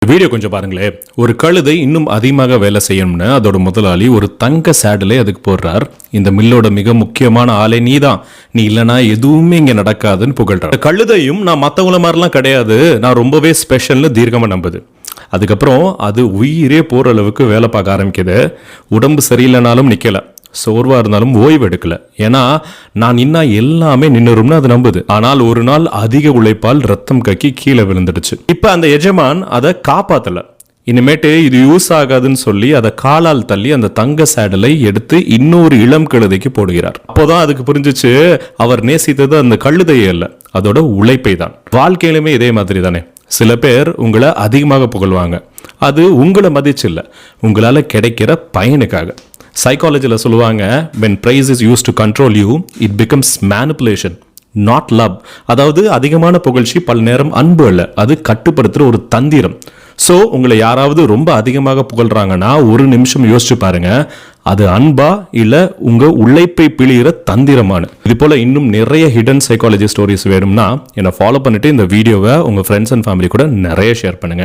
Video கொஞ்சம் பாருங்களேன். ஒரு கழுதை இன்னும் அதிகமாக வேலை செய்யணும்னு அதோட முதலாளி ஒரு தங்க சேடலை அதுக்கு போடுறார். இந்த மில்லோட மிக முக்கியமான ஆளே நீதான், நீ இல்லைனா எதுவுமே இங்க நடக்காதுன்னு புகழ்றார். கழுதையும் நான் மற்றவங்கள மாதிரிலாம் கிடையாது, நான் ரொம்பவே ஸ்பெஷல்னு தீர்க்கமாக நம்புது. அதுக்கப்புறம் அது உயிரே போற அளவுக்கு வேலை பார்க்க ஆரம்பிக்குது. உடம்பு சரியில்லைனாலும் நிக்கல, சோர்வா இருந்தாலும் ஓய்வு எடுக்கல. ஏன்னா நான் நின்னா எல்லாமே நின்னுரும்னு அது நம்புது. ஆனால் ஒரு நாள் அதிக உழைப்பால் ரத்தம் கக்கி கீழே விழுந்துடுச்சு. இப்ப அந்த எஜமான் அதை காப்பாத்தல. இனிமேட்டு இது யூஸ் ஆகாதுன்னு சொல்லி அதை காலால் தள்ளி அந்த தங்க சேடலை எடுத்து இன்னொரு இளம் கழுதைக்கு போடுகிறார். அப்போதான் அதுக்கு புரிஞ்சிச்சு, அவர் நேசித்தது அந்த கழுதையே அல்ல, அதோட உழைப்பை தான். வாழ்க்கையிலுமே இதே மாதிரி தானே. சில பேர் உங்களை அதிகமாக புகழ்வாங்க, அது உங்களை மதிச்சு இல்லை, உங்களால கிடைக்கிற பயனுக்காக. சைக்காலஜியில் சொல்லுவாங்க, when praise is used to control you, it becomes manipulation, not love. அதாவது அதிகமான புகழ்ச்சி பல நேரம் அன்பு அல்ல, அது கட்டுப்படுத்துகிற ஒரு தந்திரம். ஸோ உங்களை யாராவது ரொம்ப அதிகமாக புகழ்றாங்கன்னா ஒரு நிமிஷம் யோசிச்சு பாருங்க, அது அன்பா இல்லை உங்கள் உழைப்பை பிழிகிற தந்திரமான. இது போல் இன்னும் நிறைய ஹிடன் சைக்காலஜி ஸ்டோரிஸ் வேணும்னா என்னை ஃபாலோ பண்ணிட்டு இந்த வீடியோவை உங்கள் ஃப்ரெண்ட்ஸ் அண்ட் ஃபேமிலி கூட நிறைய ஷேர் பண்ணுங்க.